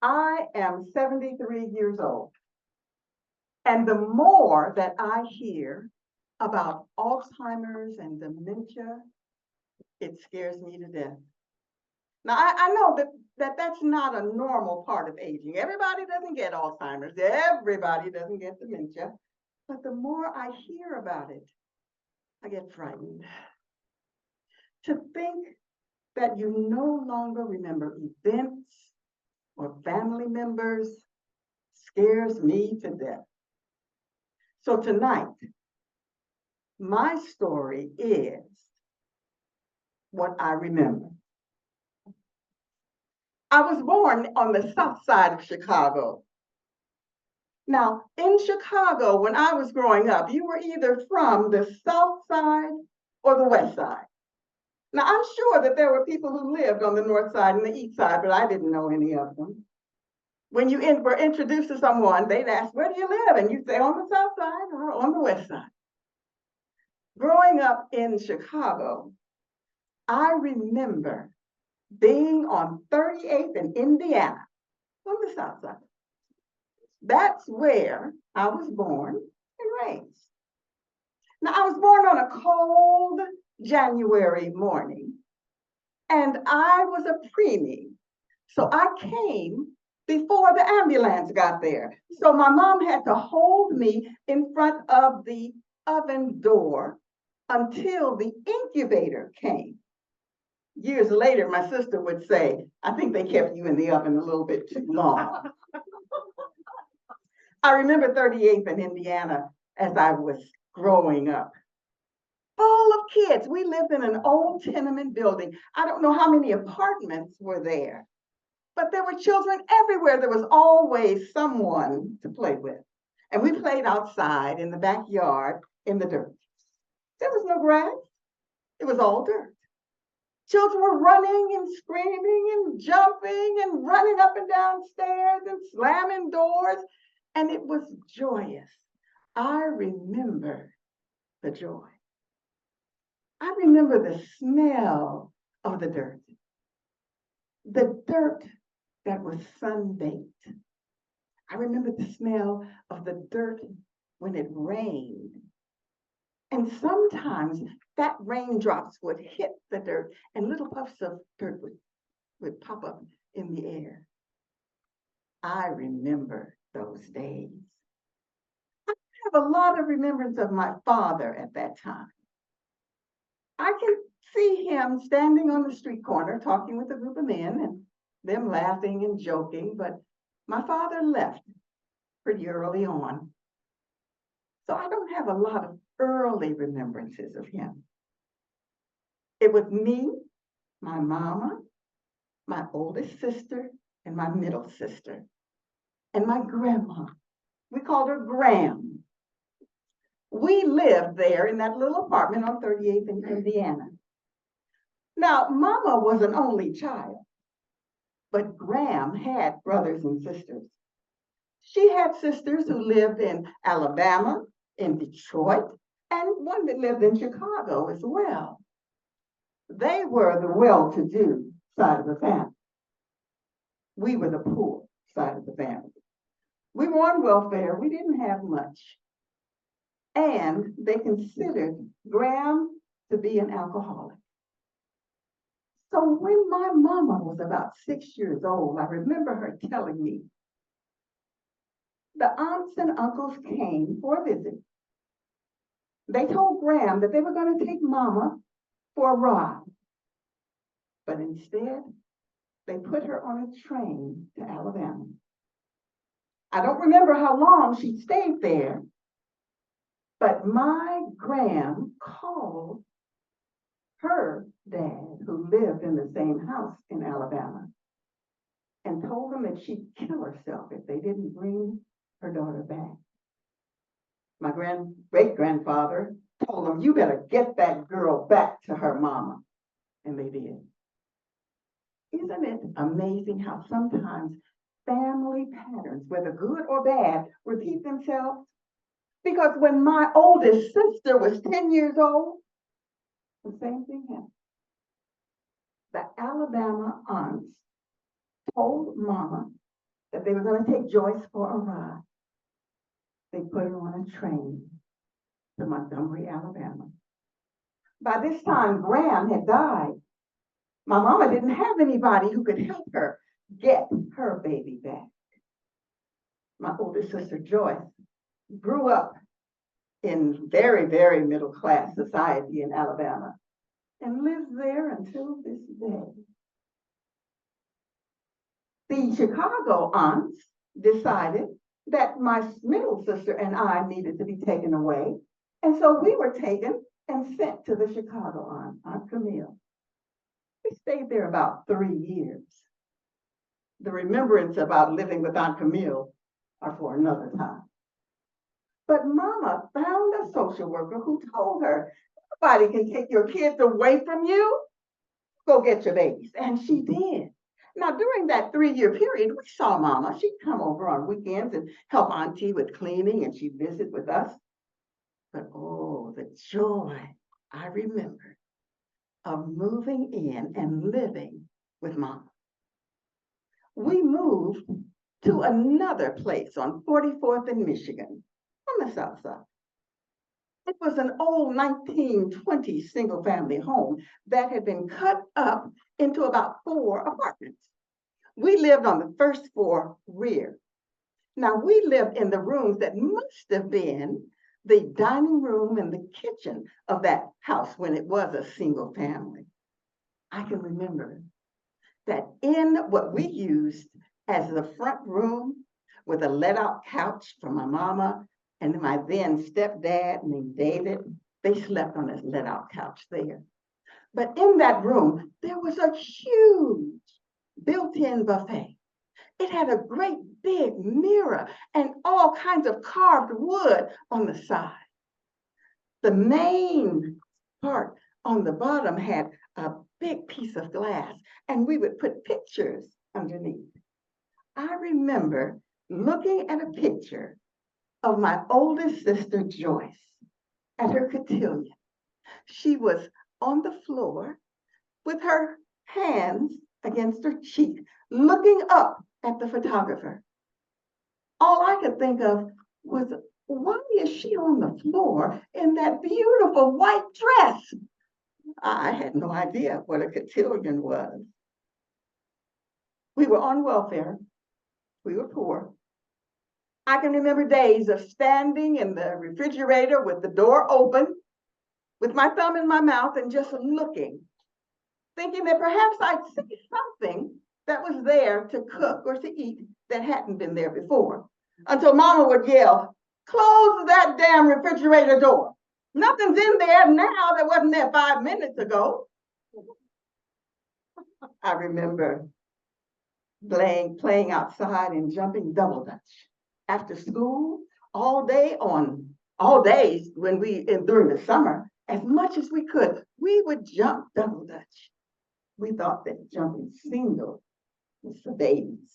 I am 73 years old. And the more that I hear about Alzheimer's and dementia, it scares me to death. Now, I know that's not a normal part of aging. Everybody doesn't get Alzheimer's. Everybody doesn't get dementia. But the more I hear about it, I get frightened. To think that you no longer remember events or family members scares me to death. So tonight, my story is what I remember. I was born on the south side of Chicago. Now, in Chicago, when I was growing up, you were either from the south side or the west side. Now, I'm sure that there were people who lived on the north side and the east side, but I didn't know any of them. When you were introduced to someone, they'd ask, where do you live? And you'd say, on the south side or on the west side. Growing up in Chicago, I remember being on 38th and Indiana on the south side. That's where I was born and raised. Now, I was born on a cold January morning, and I was a preemie. So I came before the ambulance got there. So my mom had to hold me in front of the oven door until the incubator came. Years later, my sister would say, I think they kept you in the oven a little bit too long. I remember 38th in Indiana as I was growing up. Full of kids. We lived in an old tenement building. I don't know how many apartments were there, but there were children everywhere. There was always someone to play with. And we played outside in the backyard in the dirt. There was no grass. It was all dirt. Children were running and screaming and jumping and running up and down stairs and slamming doors. And it was joyous. I remember the joy. I remember the smell of the dirt that was sun-baked. I remember the smell of the dirt when it rained. And sometimes that raindrops would hit the dirt and little puffs of dirt would pop up in the air. I remember those days. I have a lot of remembrance of my father at that time. I can see him standing on the street corner talking with a group of men and them laughing and joking, but my father left pretty early on. So I don't have a lot of early remembrances of him. It was me, my mama, my oldest sister, and my middle sister, and my grandma. We called her Gram. We lived there in that little apartment on 38th in Indiana. Now, Mama was an only child, but Gram had brothers and sisters. She had sisters who lived in Alabama, in Detroit, and one that lived in Chicago as well. They were the well-to-do side of the family. We were the poor side of the family. We were on welfare. We didn't have much. And they considered Gram to be an alcoholic. So when my mama was about 6 years old, I remember her telling me, the aunts and uncles came for a visit. They told Gram that they were going to take Mama for a ride. But instead, they put her on a train to Alabama. I don't remember how long she stayed there, but my Gram called her dad, who lived in the same house in Alabama, and told him that she'd kill herself if they didn't bring her daughter back. My great-grandfather told him, you better get that girl back to her mama. And they did. Isn't it amazing how sometimes family patterns, whether good or bad, repeat themselves? Because when my oldest sister was 10 years old, the same thing happened. The Alabama aunts told Mama they were going to take Joyce for a ride. They put her on a train to Montgomery, Alabama. By this time, Graham had died. My mama didn't have anybody who could help her get her baby back. My older sister, Joyce, grew up in very, very middle-class society in Alabama and lives there until this day. The Chicago aunts decided that my middle sister and I needed to be taken away, and so we were taken and sent to the Chicago aunt, Aunt Camille. We stayed there about 3 years. The remembrance about living with Aunt Camille are for another time. But Mama found a social worker who told her, nobody can take your kids away from you. Go get your babies. And she did. Now, during that 3-year period, we saw Mama. She'd come over on weekends and help Auntie with cleaning, and she'd visit with us. But oh, the joy I remember of moving in and living with Mama. We moved to another place on 44th in Michigan, on the south side. It was an old 1920s single-family home that had been cut up into about 4 apartments. We lived on the first floor rear. Now, we lived in the rooms that must have been the dining room and the kitchen of that house when it was a single family. I can remember that in what we used as the front room with a let-out couch for my mama and my then stepdad named David, they slept on this let-out couch there. But in that room, there was a huge built-in buffet. It had a great big mirror and all kinds of carved wood on the side. The main part on the bottom had a big piece of glass, and we would put pictures underneath. I remember looking at a picture of my oldest sister, Joyce, at her cotillion. She was on the floor with her hands against her cheek, looking up at the photographer. All I could think of was, why is she on the floor in that beautiful white dress? I had no idea what a cotillion was. We were on welfare. We were poor. I can remember days of standing in the refrigerator with the door open, with my thumb in my mouth and just looking, thinking that perhaps I'd see something that was there to cook or to eat that hadn't been there before, until Mama would yell, close that damn refrigerator door. Nothing's in there now that wasn't there 5 minutes ago. I remember playing outside and jumping double dutch after school all days when during the summer, as much as we could, we would jump double dutch. We thought that jumping single was for babies.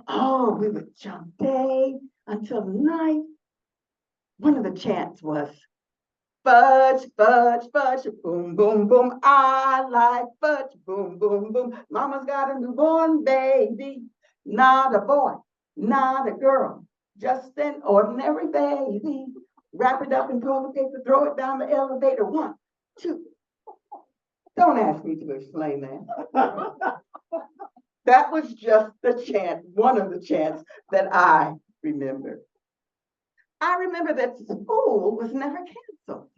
Oh, we would jump day until night. One of the chants was, fudge, fudge, fudge, boom, boom, boom. I like fudge, boom, boom, boom. Mama's got a newborn baby, not a boy, not a girl, just an ordinary baby. Wrap it up in toilet paper, throw it down the elevator. 1, 2. Don't ask me to explain that. That was just the chant, one of the chants that I remember. I remember that school was never canceled.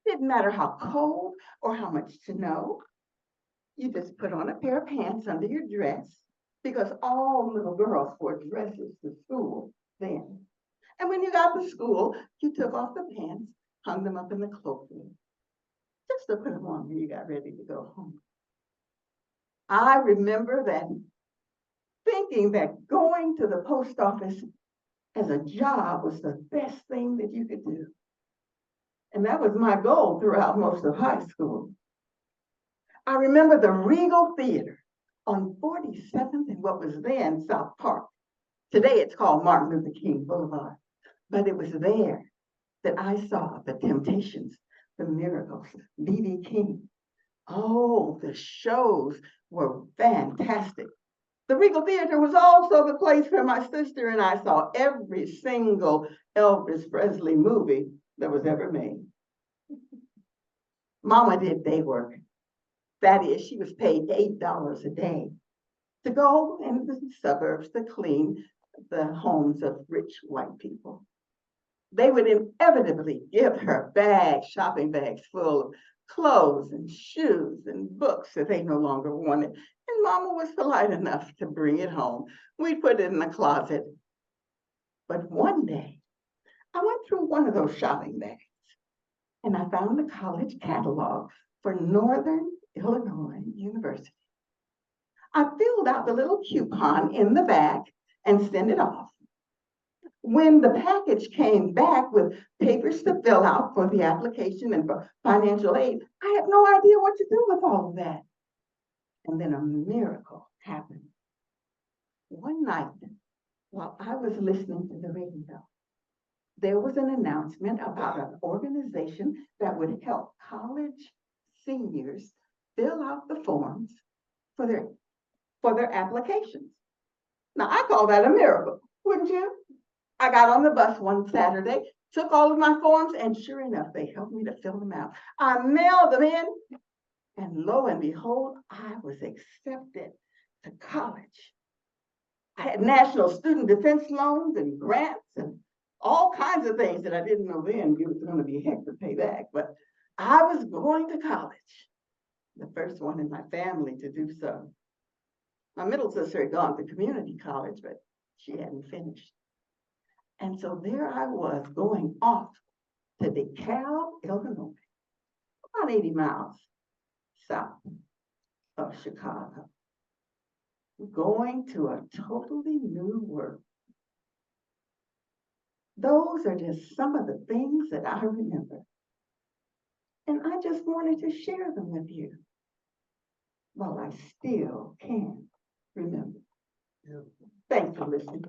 It didn't matter how cold or how much snow. You just put on a pair of pants under your dress, because all little girls wore dresses to school then. And when you got to school, you took off the pants, hung them up in the cloakroom, just to put them on when you got ready to go home. I remember that thinking that going to the post office as a job was the best thing that you could do. And that was my goal throughout most of high school. I remember the Regal Theater on 47th and what was then South Park. Today it's called Martin Luther King Boulevard. But it was there that I saw the Temptations, the Miracles, B.B. King. Oh, the shows were fantastic. The Regal Theater was also the place where my sister and I saw every single Elvis Presley movie that was ever made. Mama did day work. That is, she was paid $8 a day to go in the suburbs to clean the homes of rich white people. They would inevitably give her bags, shopping bags full of clothes and shoes and books that they no longer wanted. And Mama was polite enough to bring it home. We put it in the closet. But one day, I went through one of those shopping bags and I found a college catalog for Northern Illinois University. I filled out the little coupon in the back and sent it off. When the package came back with papers to fill out for the application and for financial aid, I had no idea what to do with all of that. And then a miracle happened. One night, while I was listening to the radio, there was an announcement about an organization that would help college seniors fill out the forms for their applications. Now, I call that a miracle, wouldn't you? I got on the bus one Saturday, took all of my forms, and sure enough, they helped me to fill them out. I mailed them in, and lo and behold, I was accepted to college. I had national student defense loans and grants and all kinds of things that I didn't know then it was going to be heck to pay back, but I was going to college, the first one in my family to do so. My middle sister had gone to community college, but she hadn't finished. And so there I was going off to DeKalb, Illinois, about 80 miles south of Chicago, going to a totally new world. Those are just some of the things that I remember. And I just wanted to share them with you while I still can remember. Thanks for listening.